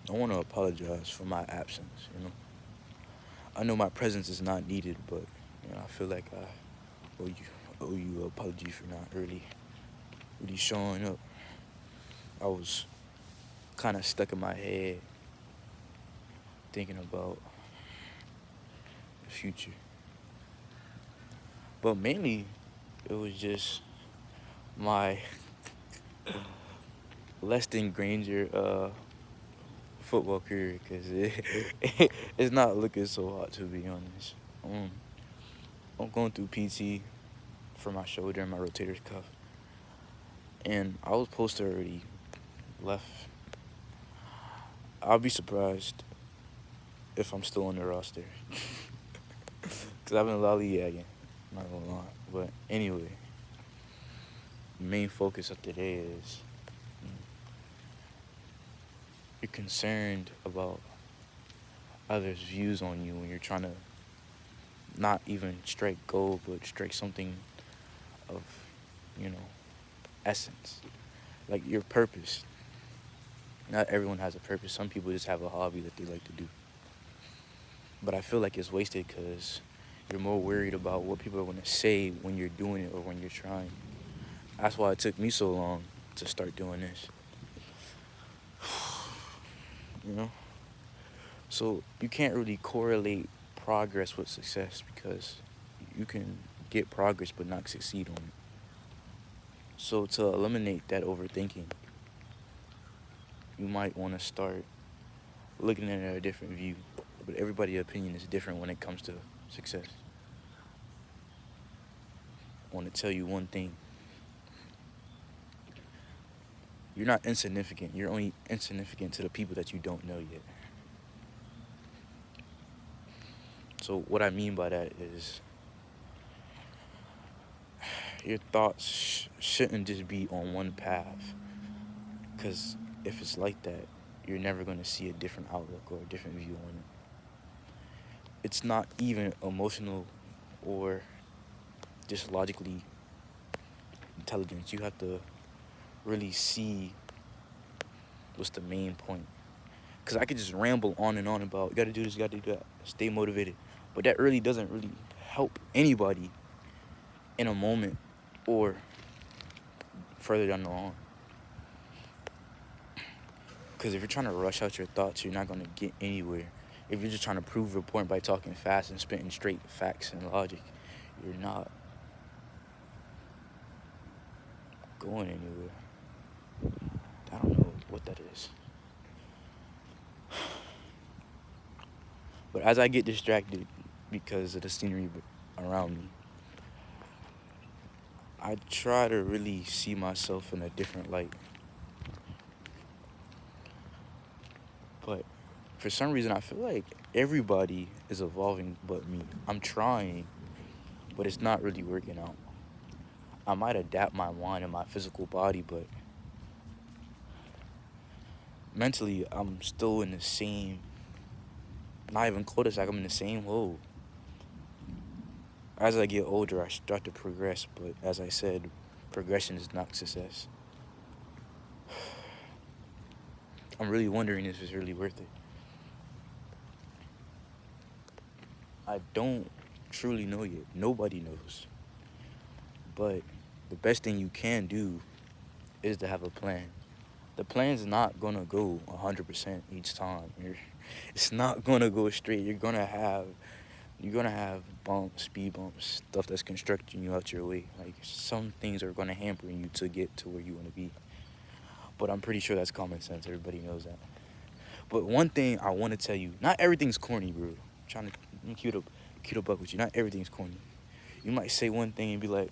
I want to apologize for my absence. I know my presence is not needed, but I feel like I owe you an apology for not really showing up. I was kind of stuck in my head thinking about the future, but mainly it was just my less than Granger football career because it's not looking so hot, to be honest. Um, I'm going through PT for my shoulder and my rotator cuff, and I was supposed to already left. I'll be surprised if I'm still on the roster because I've been lollygagging. Not gonna lie, but anyway, the main focus of today is mm, you're concerned about others' views on you when you're trying to not even strike gold, but strike something of, you know, essence, like your purpose. Not everyone has a purpose. Some people just have a hobby that they like to do. But I feel like it's wasted because you're more worried about what people are going to say when you're doing it or when you're trying. That's why it took me so long to start doing this. You know? So you can't really correlate progress with success because you can get progress but not succeed on it. So to eliminate that overthinking, you might want to start looking at it at a different view. But everybody's opinion is different when it comes to success. I want to tell you one thing. You're not insignificant. You're only insignificant to the people that you don't know yet. So what I mean by that is your thoughts shouldn't just be on one path. Because if it's like that, you're never going to see a different outlook or a different view on it. It's not even emotional or just logically intelligence. You have to really see what's the main point. Because I could just ramble on and on about, you got to do this, you got to do that, stay motivated. But that really doesn't really help anybody in a moment or further down the line. Because if you're trying to rush out your thoughts, you're not going to get anywhere. If you're just trying to prove your point by talking fast and spitting straight facts and logic, you're not going anywhere. I don't know what that is. But as I get distracted because of the scenery around me, I try to really see myself in a different light. But for some reason, I feel like everybody is evolving but me. I'm trying, but it's not really working out. I might adapt my mind and my physical body, but mentally, I'm still in the same, not even cul-de-sac, like I'm in the same hole. As I get older, I start to progress, but as I said, progression is not success. I'm really wondering if it's really worth it. I don't truly know yet. Nobody knows. But the best thing you can do is to have a plan. The plan's not gonna go 100% each time. It's not gonna go straight. You're gonna have bumps, speed bumps, stuff that's constructing you out your way. Like some things are gonna hamper you to get to where you wanna be. But I'm pretty sure that's common sense. Everybody knows that. But one thing I want to tell you, not everything's corny, bro. I'm trying to cute up with you. Not everything's corny. You might say one thing and be like,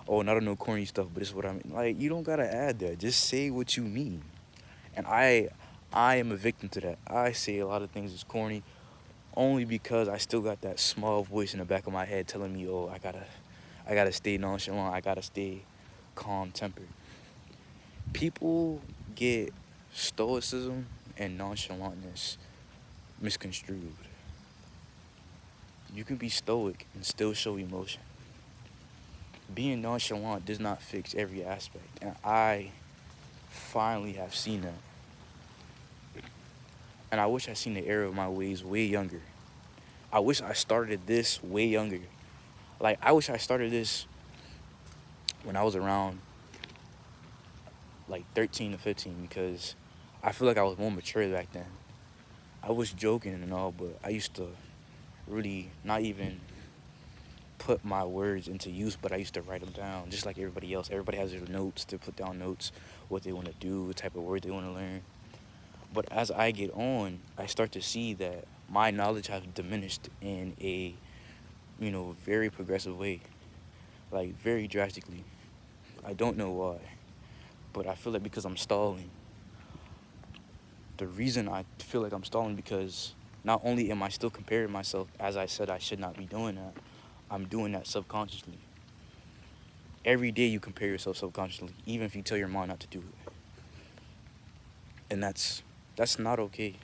"Oh, not no corny stuff," but this is what I mean. Like you don't gotta add that. Just say what you mean. And I am a victim to that. I say a lot of things is corny only because I still got that small voice in the back of my head telling me, "Oh, I gotta stay nonchalant. I gotta stay calm tempered." People get stoicism and nonchalantness misconstrued. You can be stoic and still show emotion. Being nonchalant does not fix every aspect, and I finally have seen that. And I wish I seen the error of my ways way younger. I wish I started this way younger. Like, I wish I started this when I was around like 13 to 15 because I feel like I was more mature back then. I was joking and all, but I used to really not even put my words into use, but I used to write them down just like everybody else. Everybody has their notes to put down notes, what they want to do, what type of word they want to learn. But as I get on, I start to see that my knowledge has diminished in a, very progressive way, like very drastically. I don't know why, but I feel like because I'm stalling. The reason I feel like I'm stalling because not only am I still comparing myself, as I said I should not be doing that, I'm doing that subconsciously. Every day you compare yourself subconsciously, even if you tell your mind not to do it. And that's not okay.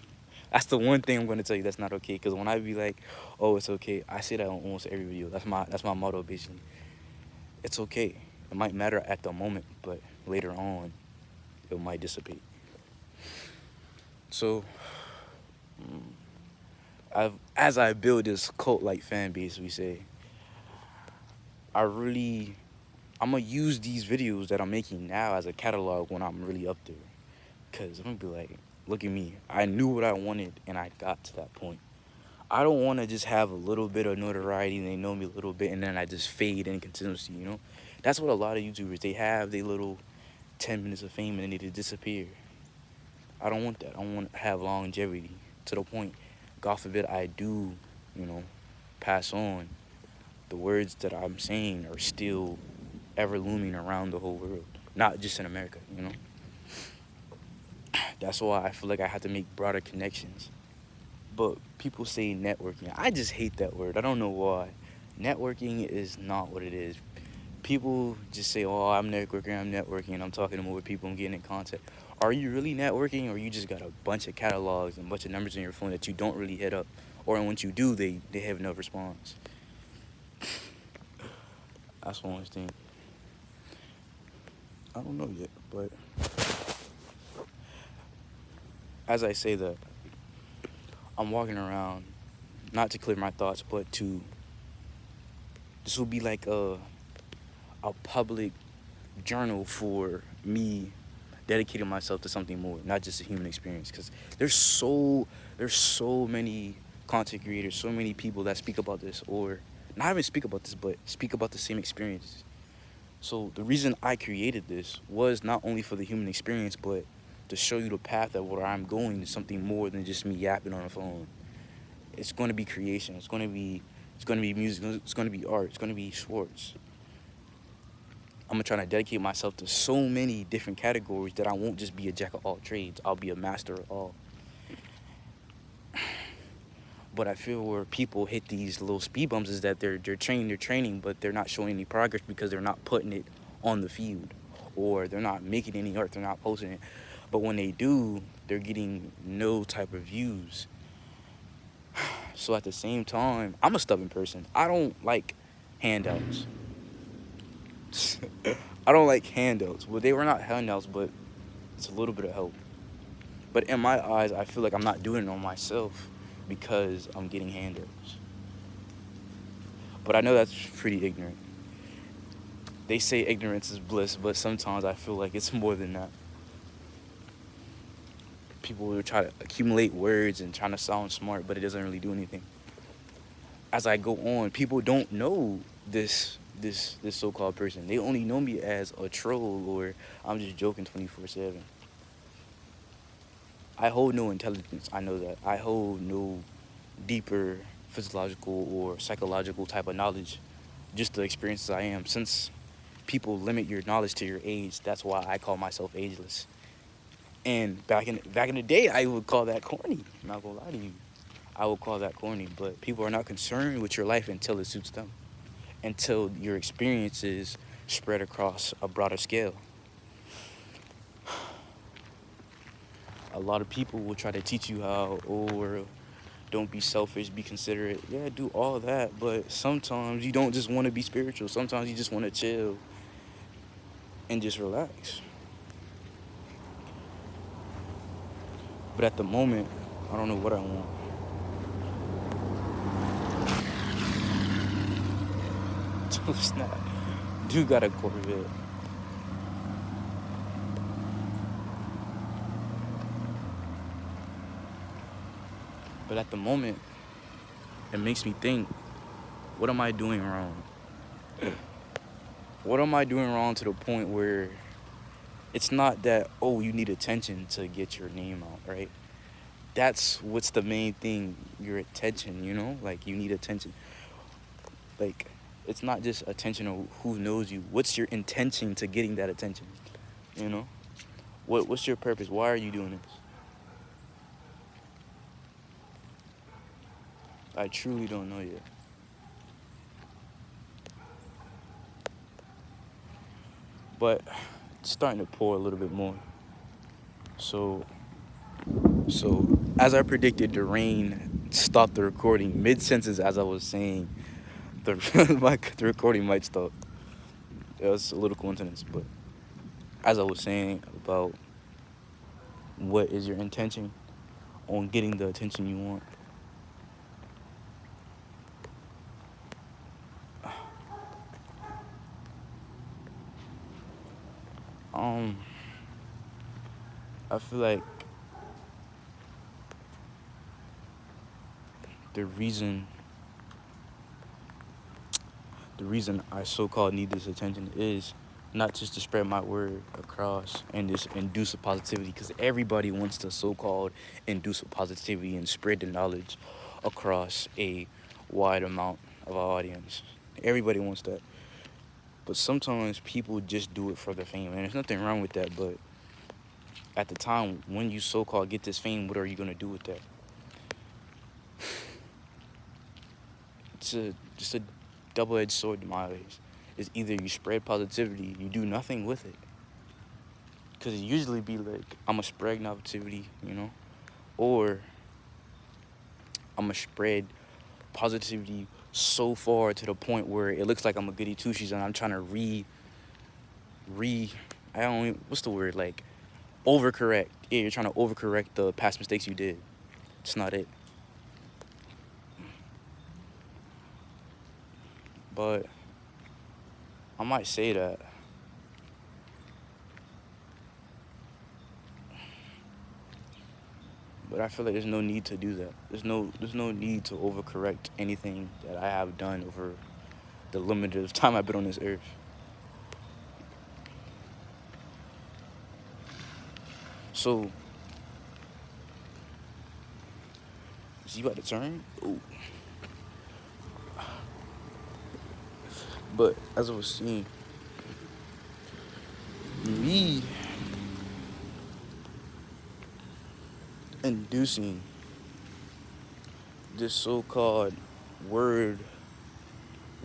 That's the one thing I'm going to tell you that's not okay. Because when I be like, oh, it's okay, I say that on almost every video. That's my motto, basically. It's okay. It might matter at the moment, but later on, it might dissipate. So, as I build this cult-like fan base, we say, I'm going to use these videos that I'm making now as a catalog when I'm really up there. Because I'm going to be like, look at me. I knew what I wanted, and I got to that point. I don't want to just have a little bit of notoriety, and they know me a little bit, and then I just fade in consistency. That's what a lot of YouTubers, they have their little 10 minutes of fame, and then they just disappear. I don't want that. I want to have longevity to the point, God forbid, I do, pass on. The words that I'm saying are still ever looming around the whole world, not just in America. That's why I feel like I have to make broader connections. But people say networking. I just hate that word. I don't know why. Networking is not what it is. People just say, oh, I'm networking, and I'm talking to more people, I'm getting in contact. Are you really networking, or you just got a bunch of catalogs and a bunch of numbers in your phone that you don't really hit up? Or once you do, they have no response. That's one thing. I don't know yet, but as I say that, I'm walking around, not to clear my thoughts, but this will be like a public journal for me dedicating myself to something more, not just a human experience. Because there's so many content creators, so many people that speak about this, or not even speak about this, but speak about the same experiences. So the reason I created this was not only for the human experience, but to show you the path that where I'm going is something more than just me yapping on a phone. It's going to be creation. It's going to be music. It's going to be art. It's going to be sports. I'm going to try to dedicate myself to so many different categories that I won't just be a jack of all trades. I'll be a master of all. But I feel where people hit these little speed bumps is that they're training, but they're not showing any progress because they're not putting it on the field, or they're not making any art, they're not posting it. But when they do, they're getting no type of views. So at the same time, I'm a stubborn person. I don't like handouts. I don't like handouts. Well, they were not handouts, but it's a little bit of help. But in my eyes, I feel like I'm not doing it on myself because I'm getting handouts. But I know that's pretty ignorant. They say ignorance is bliss, but sometimes I feel like it's more than that. People will try to accumulate words and trying to sound smart, but it doesn't really do anything. As I go on, people don't know this so-called person. They only know me as a troll, or I'm just joking 24/7. I hold no intelligence. I know that. I hold no deeper physiological or psychological type of knowledge. Just the experiences I am. Since people limit your knowledge to your age, that's why I call myself ageless. And back in the day, I would call that corny. I'm not gonna lie to you. I would call that corny. But people are not concerned with your life until it suits them. Until your experiences spread across a broader scale. A lot of people will try to teach you how, or don't be selfish, be considerate. Yeah, do all that, but sometimes you don't just want to be spiritual. Sometimes you just want to chill and just relax. But at the moment, I don't know what I want. It's not. Dude got a Corvette. But at the moment, it makes me think, what am I doing wrong? What am I doing wrong to the point where it's not that, oh, you need attention to get your name out, right? That's what's the main thing, your attention, you know? Like, you need attention. Like, it's not just attention of who knows you. What's your intention to getting that attention, you know? What's your purpose? Why are you doing this? I truly don't know yet. But it's starting to pour a little bit more. So as I predicted, the rain stopped the recording mid-sentence. As I was saying, the the recording might stop. It was a little coincidence, but as I was saying about what is your intention on getting the attention you want. I feel like the reason I so-called need this attention is not just to spread my word across and just induce a positivity, because everybody wants to so-called induce a positivity and spread the knowledge across a wide amount of our audience. Everybody wants that. But sometimes people just do it for the fame, and there's nothing wrong with that, but at the time when you so-called get this fame, what are you going to do with that? Just a double-edged sword in my eyes. Is either you spread positivity, you do nothing with it. Because it usually be like, I'm going to spread negativity, you know? Or I'm going to spread positivity so far to the point where it looks like I'm a goody two-shoes and I'm trying to I don't even, what's the word? Like, overcorrect. Yeah, you're trying to overcorrect the past mistakes you did. It's not it. But I might say that. But I feel like there's no need to do that. There's no need to overcorrect anything that I have done over the limited time I've been on this earth. So, is he about to turn? Ooh. But as I was saying, me inducing this so-called word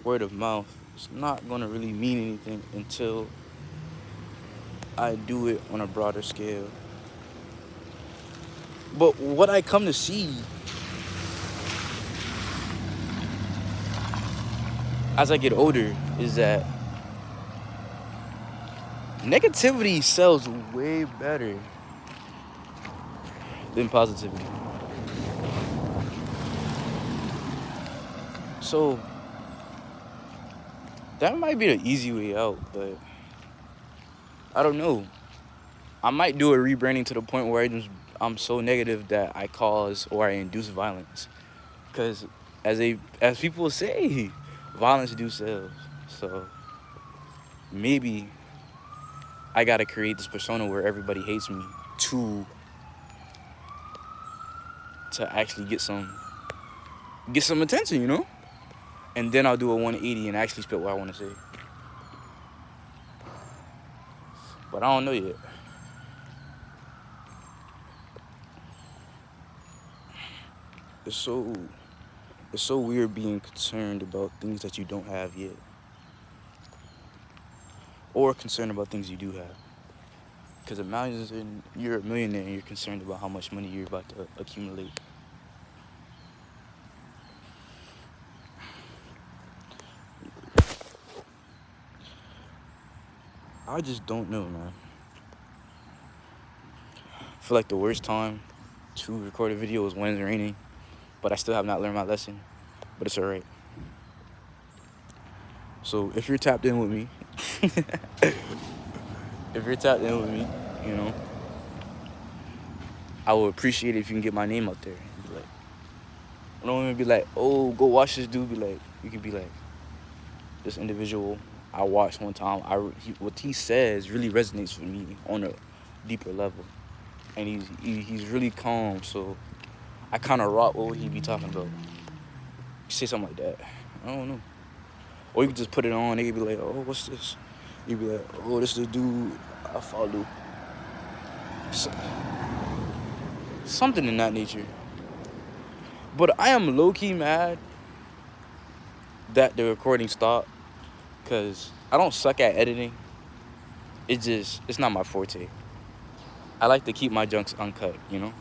of mouth is not gonna really mean anything until I do it on a broader scale. But what I come to see as I get older is that negativity sells way better than positivity. So that might be the easy way out, but I don't know. I might do a rebranding to the point where I'm so negative that I cause or I induce violence. Because as people say, violence do sell. So maybe I gotta create this persona where everybody hates me to actually get some attention, you know? And then I'll do a 180 and actually spit what I want to say. But I don't know yet. It's so weird being concerned about things that you don't have yet. Or concerned about things you do have. Because imagine you're a millionaire and you're concerned about how much money you're about to accumulate. I just don't know, man. I feel like the worst time to record a video is when it's raining, but I still have not learned my lesson. But it's alright. So if you're tapped in with me, if you're tapped in with me, you know, I would appreciate it if you can get my name out there. Be like, I don't even be like, oh, go watch this dude. Be like, you can be like, this individual I watched one time. What he says really resonates with me on a deeper level, and he's really calm. So I kind of rock what he be talking about. Say something like that. I don't know. Or you could just put it on. They could be like, oh, what's this? You'd be like, oh, this is the dude I follow. So, something in that nature. But I am low-key mad that the recording stopped, because I don't suck at editing. It's not my forte. I like to keep my junks uncut, you know?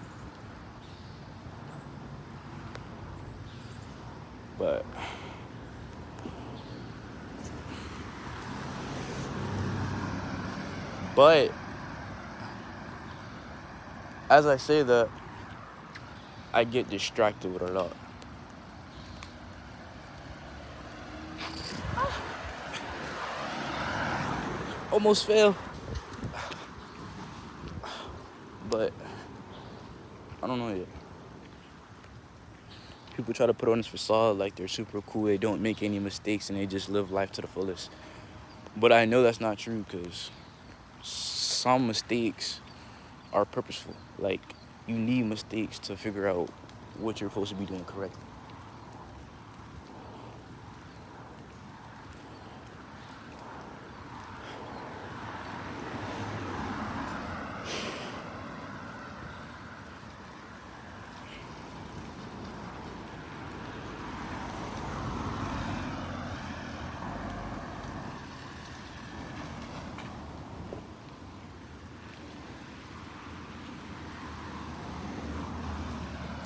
But as I say that, I get distracted with a lot. Almost fail. But I don't know yet. People try to put on this facade like they're super cool, they don't make any mistakes, and they just live life to the fullest. But I know that's not true, because some mistakes are purposeful. Like, you need mistakes to figure out what you're supposed to be doing correctly.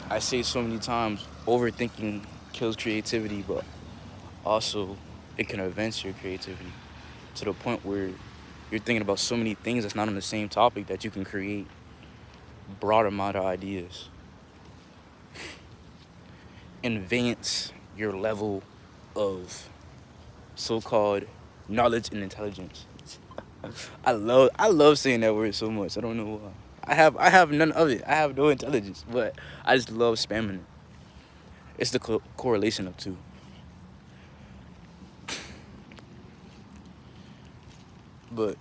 I say so many times, overthinking kills creativity, but also it can advance your creativity to the point where you're thinking about so many things that's not on the same topic that you can create broad amount of ideas. Advance your level of so-called knowledge and intelligence. I love saying that word so much. I don't know why. I have none of it. I have no intelligence, but I just love spamming it. It's the correlation of two. But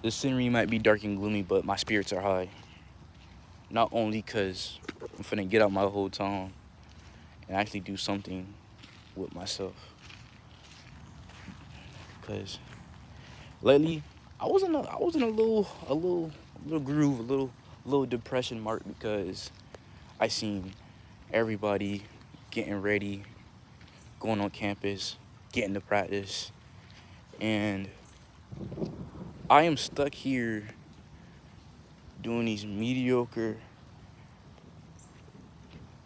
the scenery might be dark and gloomy, but my spirits are high. Not only because I'm finna get out my whole town and actually do something with myself. Because lately, I was in a little groove, a little depression mark, because I seen everybody getting ready, going on campus, getting to practice, and I am stuck here doing these mediocre,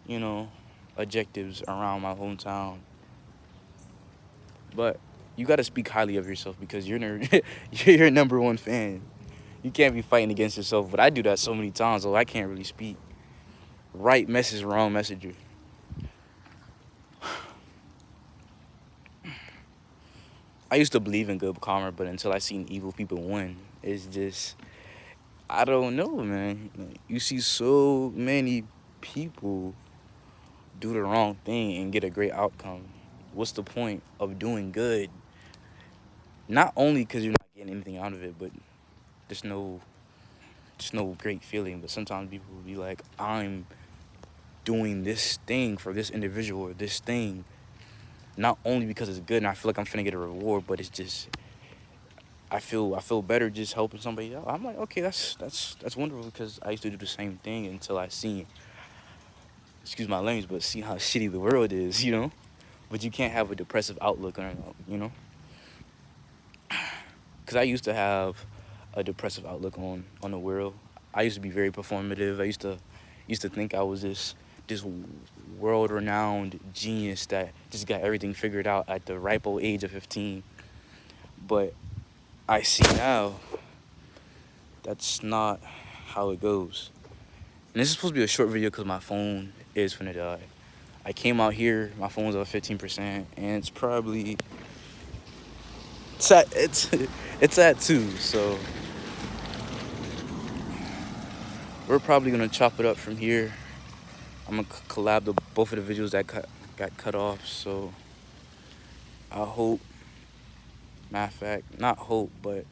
you know, objectives around my hometown. But you gotta speak highly of yourself, because you're your number one fan. You can't be fighting against yourself. But I do that so many times, so I can't really speak. Right message, wrong messenger. I used to believe in good karma, but until I seen evil people win, it's just, I don't know, man. Like, you see so many people do the wrong thing and get a great outcome. What's the point of doing good? Not only because you're not getting anything out of it, but there's no great feeling. But sometimes people will be like, I'm doing this thing for this individual or this thing, not only because it's good and I feel like I'm finna get a reward, but it's just, I feel better just helping somebody out. I'm like, okay, that's wonderful, because I used to do the same thing until I seen, excuse my language, but see how shitty the world is, you know. But you can't have a depressive outlook on it, you know. Because I used to have a depressive outlook on the world. I used to be very performative. I used to think I was this world-renowned genius that just got everything figured out at the ripe old age of 15. But I see now that's not how it goes. And this is supposed to be a short video because my phone is finna die. I came out here, my phone's at 15%, and it's probably it's it's at 2. So we're probably gonna chop it up from here. I'm gonna collab both of the videos that got cut off. So I hope, matter of fact, not hope, but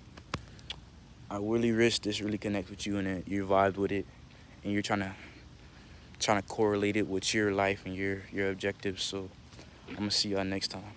I really wish this really connects with you and that you vibed with it, and you're trying to correlate it with your life and your objectives. So I'm gonna see y'all next time.